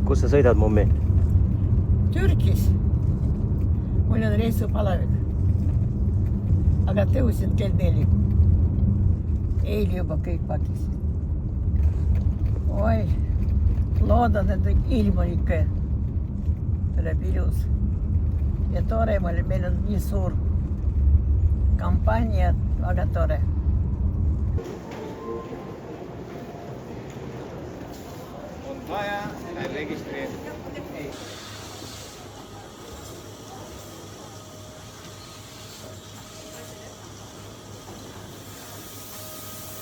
kus sa sõidad, mummi? Türgis. Mul on reisupalevik. Aga tõusin kell 4. Eile juba kõik pakisid. Oi, loodan, et ilm on ikka tuleb ilus. Ja tore, meil on nii suur kampaania, väga tore. On vaja registreerida.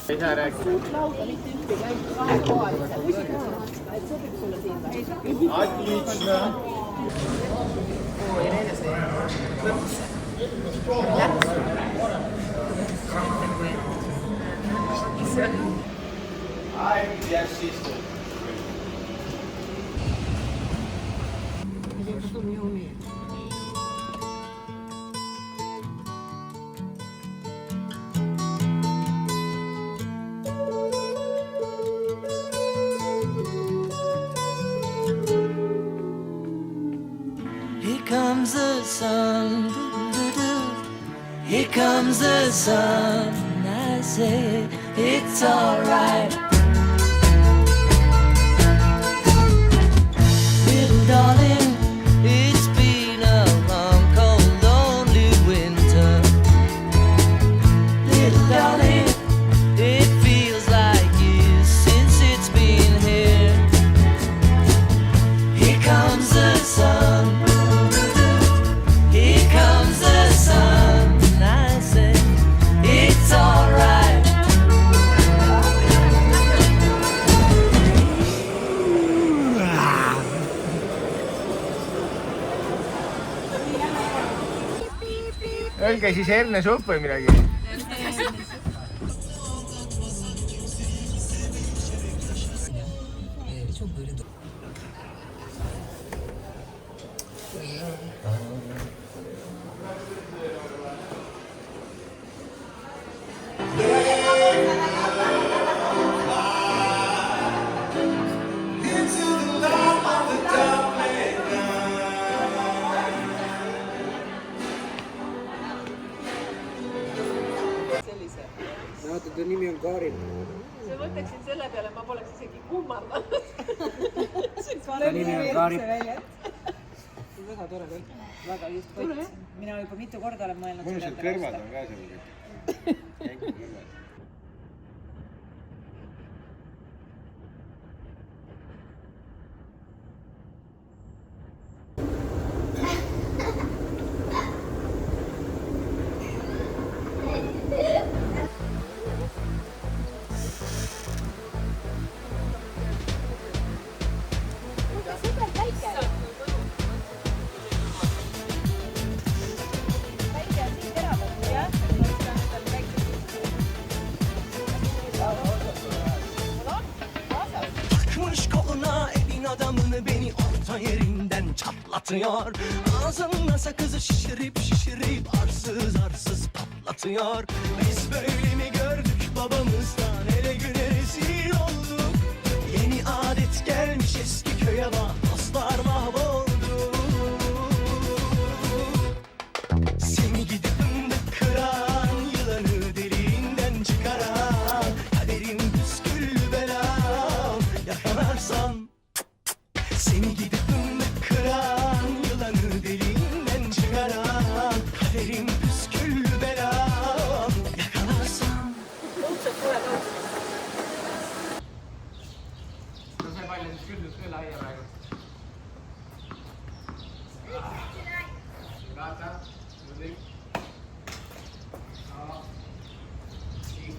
Ei saa rääkida. Suut lauda, mitte ühtegi, ainult kahekohalised. Et sobib sulle siin või? Отлично. Oi, Reine see lõpus. Ai, ja assisto. Here comes the sun, here comes the sun. I say it's alright. Little darling, it's been a long, cold, lonely winter. Little darling, it feels like years since it's been here. Here comes the sun. Here comes the sun. I say it's alright. Öelge siis hernesupp või midagi. Vaata, ta nimi on Karin. Ma mõtleksin selle peale, ma poleks isegi kummardanud. Ta nimi on Karin. Väga tore kõik. Väga just võit. Mina juba mitu korda olen mõelnud. Mõnusad kõrvad on ka sellised. Jänku kõrvad. Takmış koluna evin adamını beni orta yerinden çatlatıyor. Ağzına sakızı şişirip şişirip arsız arsız patlatıyor. Biz böyle mi gördük babamızdan ele güne rezil olduk. Yeni adet gelmiş eski köye bak dostlar mahvoldu. Seni gidip fındık kıran yılanı deliğinden çıkaran kaderin püsküllü belam yakalarsan. Seni gidip fındık kıran yılanı deliğinden çıkaran kaderin püsküllü belam yakalarsan. See palju siis küll nüüd üle aia praegu. Vaata, nüüd.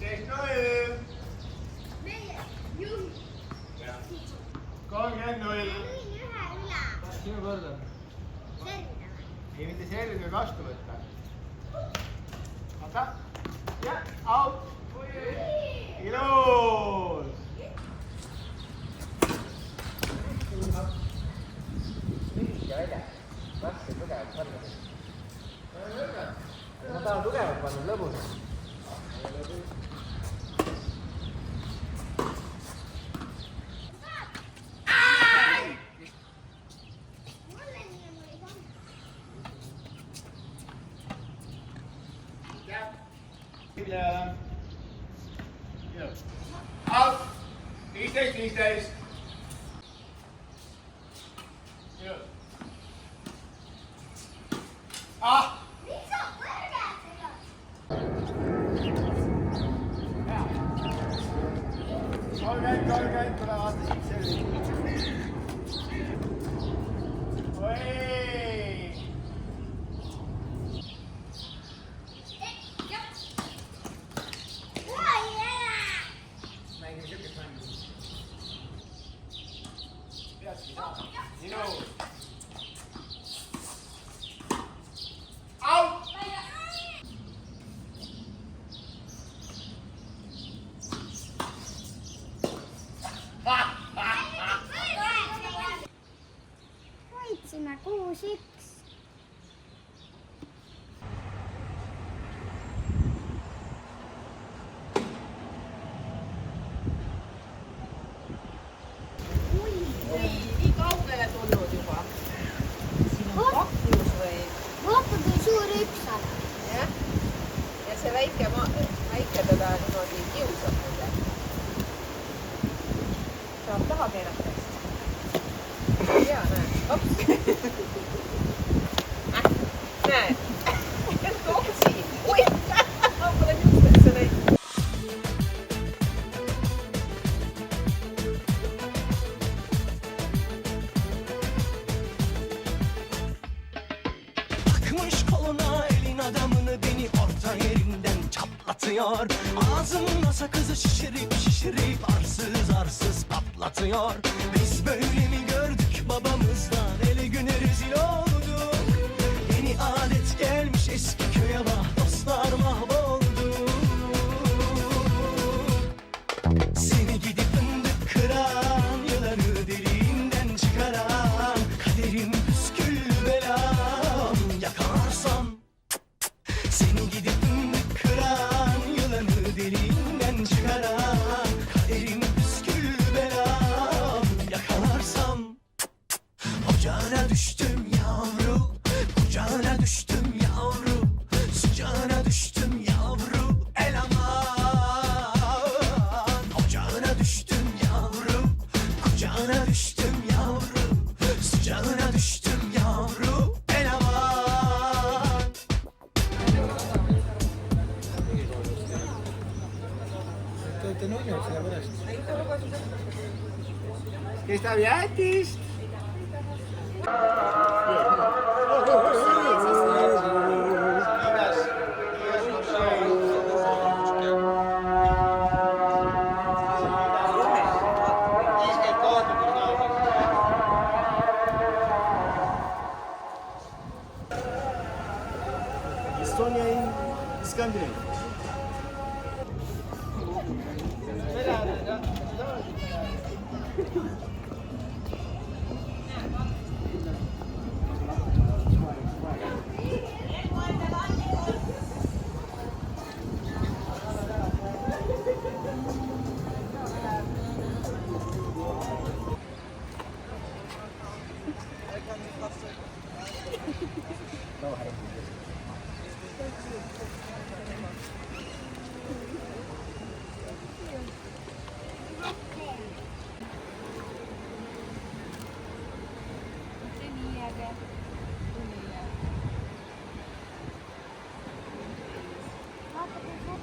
15-0. Meie juhid. 30-0. Sinu kord on. Ei mitte servida vastu võtta. Vaata. Ja, out. Ilus. Lühike välja. Raske tugevalt panna. Ma tahan tugevalt panna, lõbus. Out. These days. Yeah. Ah. Go again, but I asked you to. Hey. You know. Out. Võitsime 6-1. nii kaugele tulnud juba. siin on paklus või? vaata, kui suur üksala. jah. ja see väike teda niimoodi kiusab mulle. saab taha keerata vist. hea, näe. hops. näe. topsi. oi, ma pole juustesse näinud. Takmış koluna elin adamını beni orta yerinden çatlatıyor. Ağzımda sakızı şişirip şişirip arsız arsız patlatıyor. Biz böyle mi gördük babamızdan, ele güne rezil olduk. Yeni adet gelmiş eski köye, bak dostlar mahvoldu. Seni gidip fındık kıran, yılanı deliğinden çıkaran, kaderim püskül belam yakalarsam. Seni gidip fındık kıran, yılanı deliğinden çıkaran, kaderim püskül belam yakalarsam. Ocağına düştüm yavru, kucağına düştüm yavru, sıcağına düştüm yavru, el aman. Ocağına düştüm yavru, kucağına düştüm yavru, sıcağına düştüm yavru, el aman. ¿Qué está bien, Estonia in Scandinavia.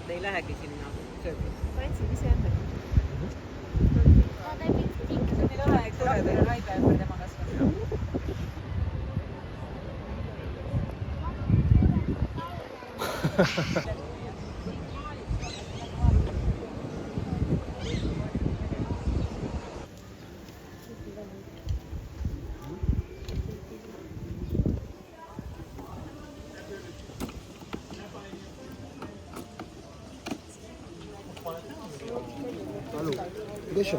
Ei lähegi sinna söögi. Tantsid iseenda. vaata, ei pidanud ikka. Neil on aeg tore, teil on Raive ümber tema kasvanud. Deixa.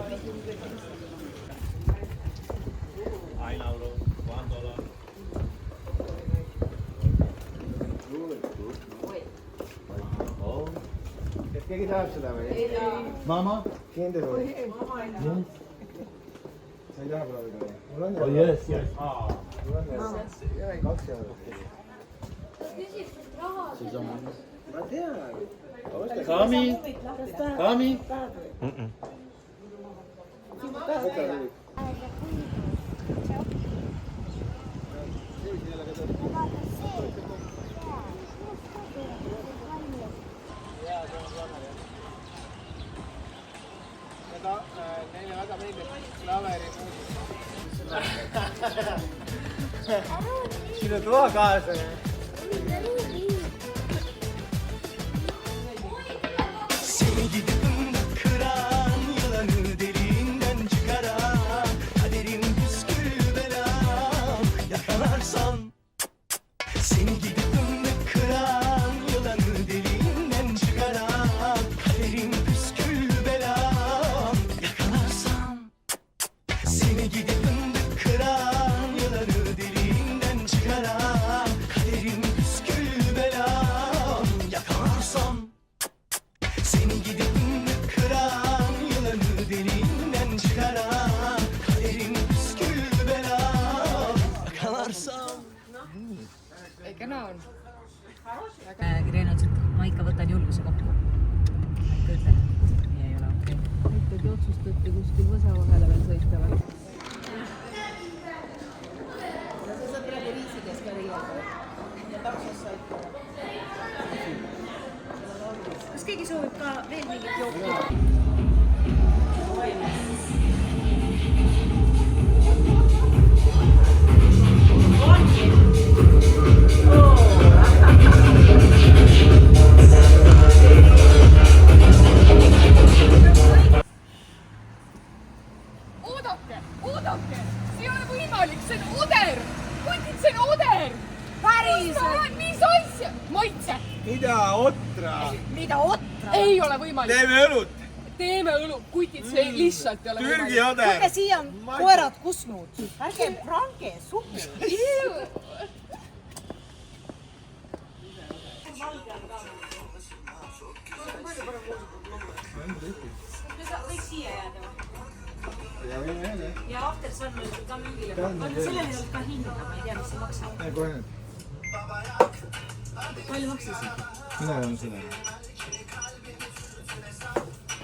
Keegi tahab seda või? Mama? Kindel või? Sa ei taha proovida või? Mul on Oh yes, yes. mul on ju 2 eurot. Siis on Ma tean. Kami. Kami. Neile väga meeldib laveri sinu toakaaslane. Seni gidip kıran, yılanı deliğinden çıkaran, kaderin püskül belam yakalarsan. Seni gidip kıran, yılanı deliğinden çıkaran, kaderin püskül belam yakalarsan. Seni gidip kıran, yılanı deliğinden çıkaran, kaderin püskül belam yakalarsan. Seni gidip kıran, yılanı deliğinden çıkaran, kaderin püskül belam yakalarsam. Ikka noon. Kirjandused, ma ikka võtan julguse kokku. Ma ikka ütlen, nii ei ole okei. Ikkagi otsustati kuskil võsa vahele veel sõitavad. Sa saad praegu riisides ka riiaga. Ja taksos said. Kas keegi soovib ka veel mingit jooki? Oodake! See ei ole võimalik, see on oder! Kutid, see on oder! Päriselt! Mis asja? Maitse! Mida otra? Mida otra? Ei ole võimalik! Teeme õlut! Teeme õlu! Kutid, see lihtsalt ei ole Türgi võimalik! oder! Kuulge, siia on koerad kusnud. Ärge prange suhu. Võiks siia jääda. Ja Aftersun oli ka müügile. Sellel ei olnud ka hinda, ma ei tea, mis see maksab. Kohe nüüd. Palju maksis? Mina olen seda.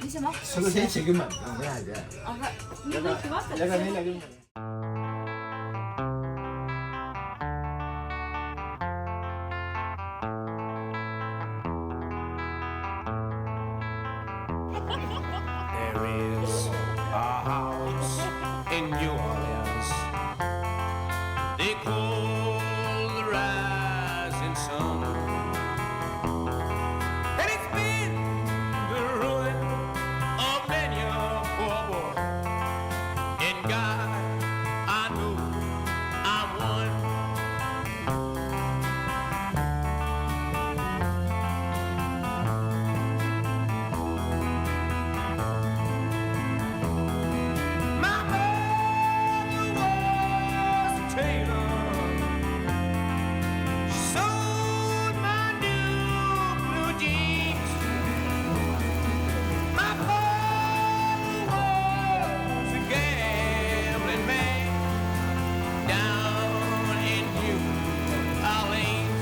Mis see maksis? 170. Mina ei tea. Aga nii võidki vastata. Jaga 40. There is a house in New Orleans they call the rising sun, and it's been the ruin of many a poor boy. And God, I know I'm one. My mother was a tailor. She sewed my new blue jeans. My father was a gambling man down in New Orleans.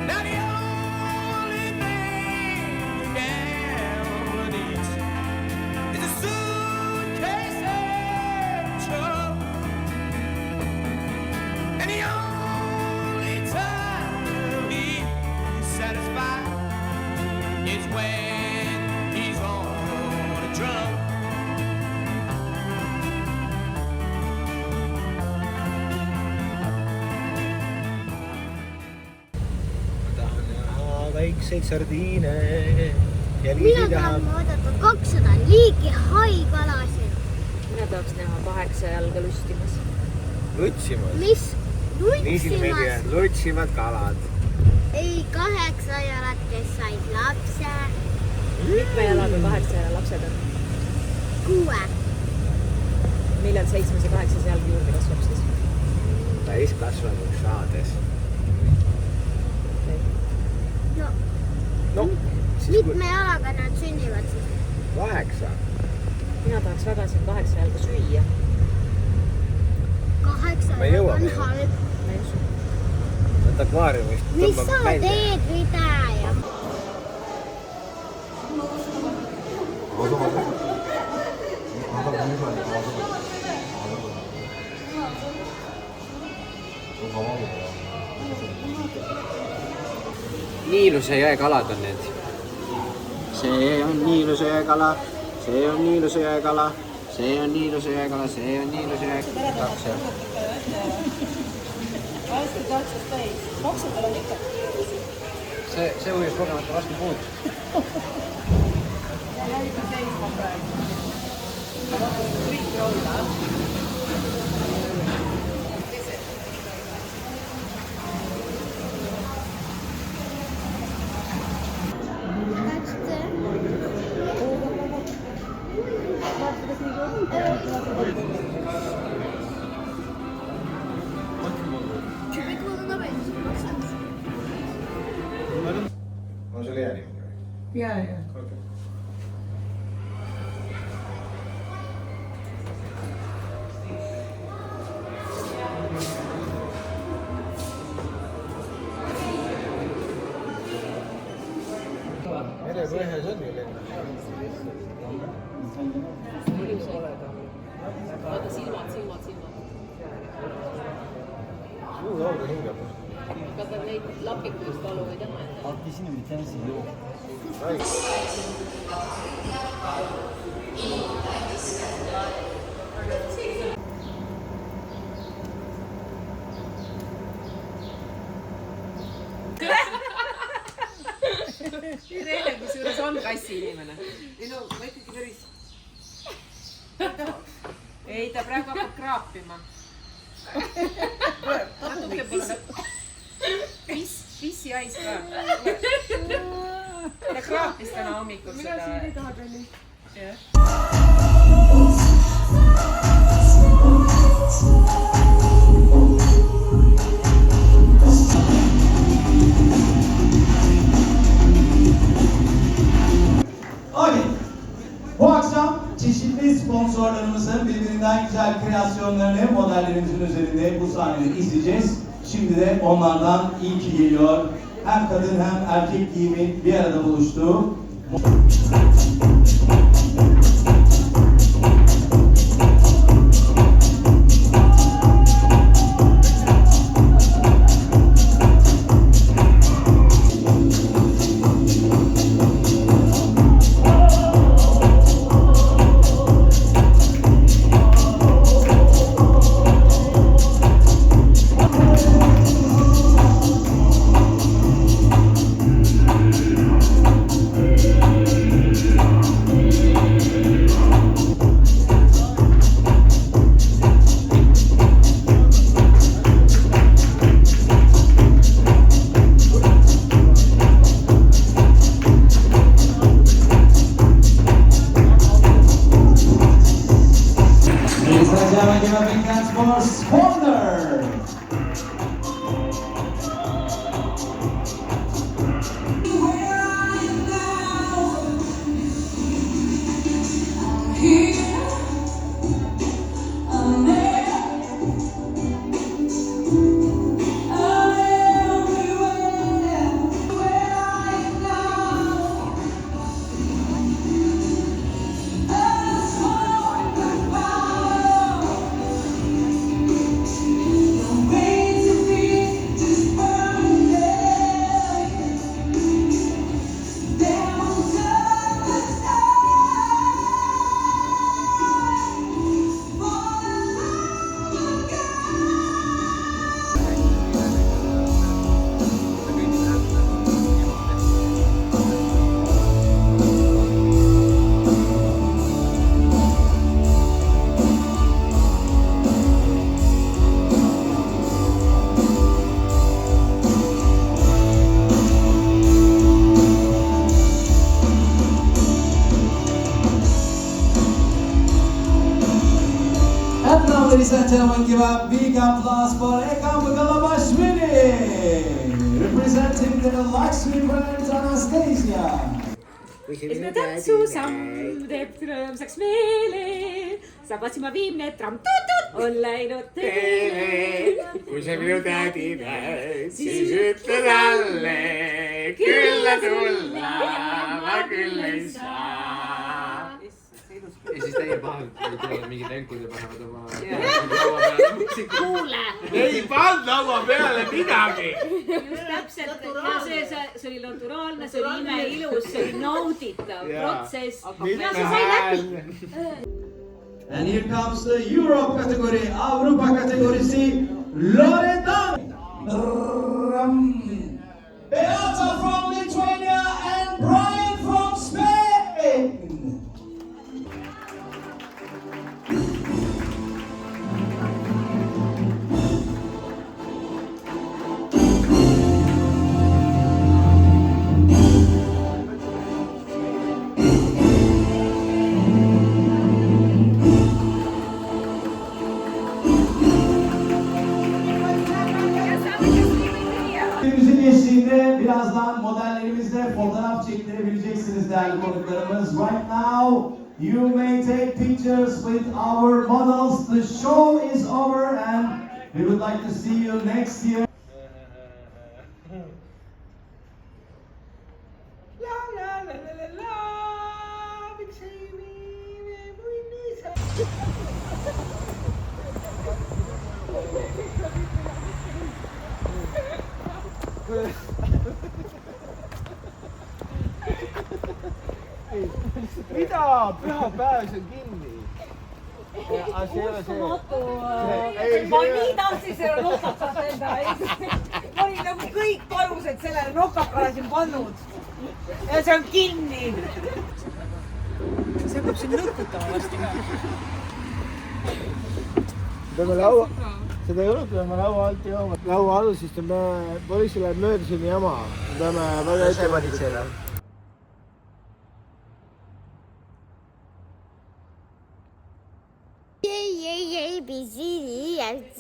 Now the only thing a gambler needs is a suitcase and trouble, and the only time he's satisfied is when he's on a drum. Tahan näha väikseid sardiine ja mina Liisi tahan tahab. vaadata 200 liiki haikalasid. Mina tahaks näha 8 jalga lustimas. Lutsimas. Mis Liisile lutsimas? meeldivad lutsimad kalad. Ei 8 jalad, kes said lapse. Mitme jalaga 8 jala lapsed on? 6. Millal 7. ja 8. jalg juurde kasvab siis? Täiskasvanuks saades. No, No, siis kui mitme jalaga nad sünnivad siis? 8. Mina tahaks väga siin 8 jalga sealt akvaariumist Mis tõmbab sa välja. teed pidaja? Niiluse jõe kalad on need. See on Niiluse jõe kala, see on Niiluse jõe kala, see on Niiluse jõe kala, see on Niiluse jõe kala. hästi tahtsas täis. Maksudel on ikka. See ujus kogemata vastu puud. Ja jäi ikka seisma praegu. Võidki olla. On sul hea niimoodi? Ja. Okay. Merepõhjas on ju lend. Vaata silmad. Suu kaudu hingab. Vaata neid lapikuid valu ei taha endale. Reene kusjuures on kassi inimene. Ei no, ma ikkagi päris... Ei, ta praegu hakkab kraapima. Natuke pissi hais ka. Ta kraapis täna hommikul seda. Mina siin ei taha pelli. Okey. Bu akşam çeşitli sponsorlarımızın birbirinden güzel kreasyonlarını modellerimizin üzerinde bu sahnede izleyeceğiz. Şimdi de onlardan ilki geliyor. Hem kadın hem erkek giyimin bir arada buluştuğu. Ladies and gentlemen, give a big applause for Ekam Galabashvili, representing the luxury brand Anastasia. esimene tantsusamm teeb rõõmsaks meele. Sabatsima viimne tramm on läinud teele. kui see minu tädi näeb, siis ütle talle, külla tulla ma küll ei saa. ja siis teie pahal tulevad mingid enkud ja panevad oma laua peale. Kuule! ei panna laua peale midagi. Just täpselt. Ja see oli naturaalne, see oli imeilus, see oli nauditav protsess. Ja see sai läbi. And here comes the Europe category, Avrupa kategorisi Loredan. Beata from Lithuania and Brian from Spain. Müzik eşliğinde birazdan modellerimizle fotoğraf çektirebileceksiniz değerli konuklarımız. Right now, you may take pictures with our models. The show is over and we would like to see you next year. mida? Pühapäev, see on kinni. Aga see ei ole see. Ma nii tahtsin selle nokakat enda ees. Ma olin nagu kõik panused sellele nokakale siin pannud. Ja see on kinni. See hakkab siin nõkutama varsti. Peame laua, seda ei ole, peame laua alt jooma. Laua all, siis politsei läheb mööda siin jama. Peame väga ette valitseda. Ei, busy, yes.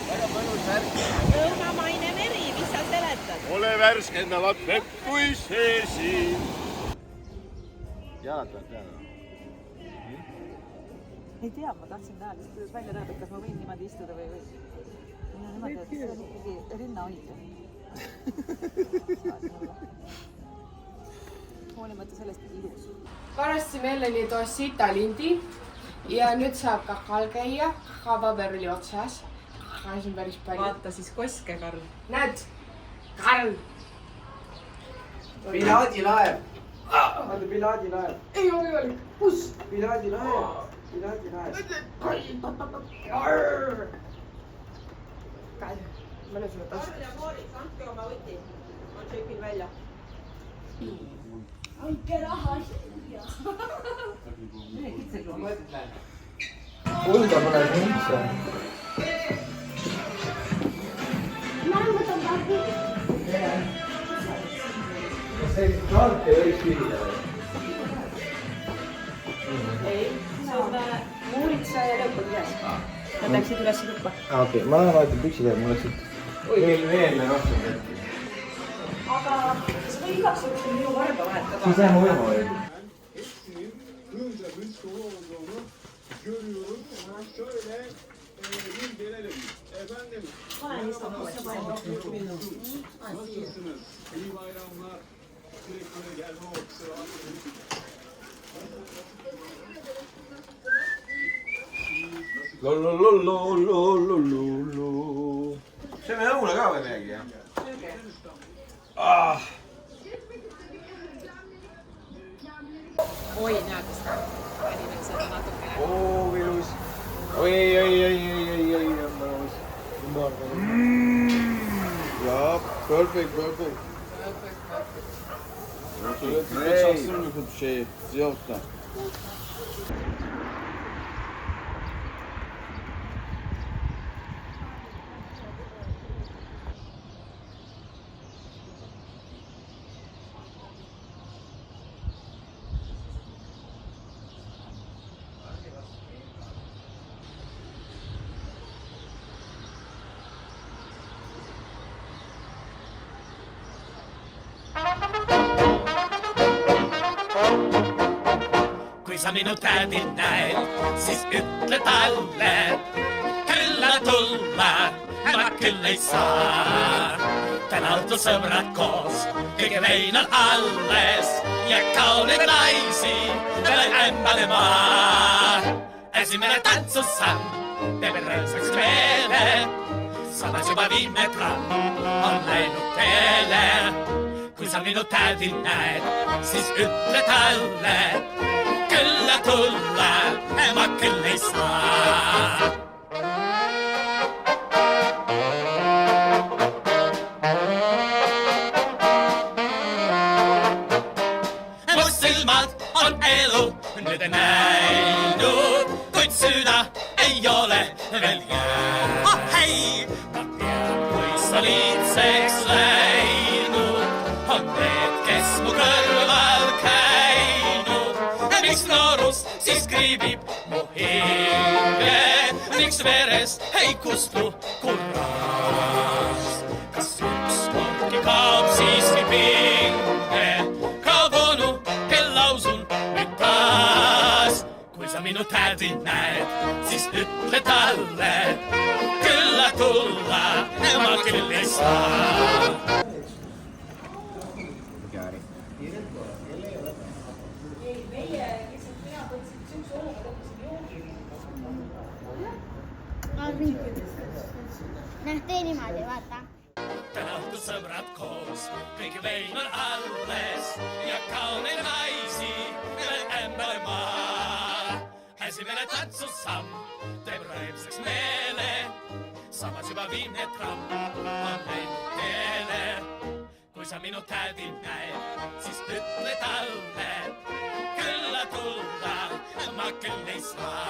Väga mõnus värk. Õõnamaine meri, mis sa seletad? Ole värskendavat vett kui see siin. Jalad peavad peale. Ei tea, ma tahtsin näha, kuidas välja näeb, et kas ma võin niimoodi istuda või niimoodi, et see on ikkagi rinnahoidja. Hoolimata sellest, et ilus. Varastasime jälle nii tossita lindi ja nüüd saab kahal käia. Kahapaber oli otsas. Kahasin päris palju. Vaata siis koske, Karl. Näed, Karl. Pilaadilaev. Vaata pilaadilaev. Ei ole võimalik. Kus? Pilaadilaev. Pilaadilaev. Kalle, ma olen sulle tasku. Andke oma võti. Ma tšekin välja. Anke raha siia. Kulda pole siin üldse. Mängud on kapi. Kas sellist kaarti võiks küsida või? Ei, see on muuritsa ja lõpud üles. Nad läksid üles tuppa. Okei, ma lähen vahetan püksid, et mul läksid veel rohkem võtti. Aga sa või igaks juhuks minu varba vahetada. Siis lähme ujuma või? Pane istama, Sööme õule ka või midagi, jah? Oi, näed, kas ka. Panin, et seda natukene. Oo, ilus. Oi. Ja, perfect. Kaçarsın mı şeyi, Ziyavut'tan? Quizza minutati näin, siis ütle talle. Kyllä tulla, ma küll ei saa. Täna õhtul sõbrad koos, kõige vein on alles. Ja kauneid naisi veel ämbalema. Esimene tantsusamm teeb rõõmsaks meele. Samas juba viimne gramm on läinud teele. Kui sa minu tädi näed, siis ütle talle. Kyllä tulla, ma küll ei saa. Mu silmad on elu nüüd näinud, kuid süda ei ole veel jäänud. Oh hei, ma tean, kui soliidseks läinud on need, kes mu kõrval käinud. Miks noorus siis kriibib mu hinge, miks veres ei kustu kurras. Kas ükskordki kaob siiski pinge, kaob onu, kel lausun nüüd taas. Kui sa minu tädi näed, siis ütle talle, külla tulla, ma küll ei saa. Noh, tee niimoodi, vaata. Täna õhtul sõbrad koos, kõik vein on alles ja kauneid naisi veel ämbalema. Esimene tantsusamm teeb rõõmsaks meele, samas juba viimne tramm on läinud teele. Kui sa minu tädi näed, siis ütle talle, külla tulla, ma küll ei saa.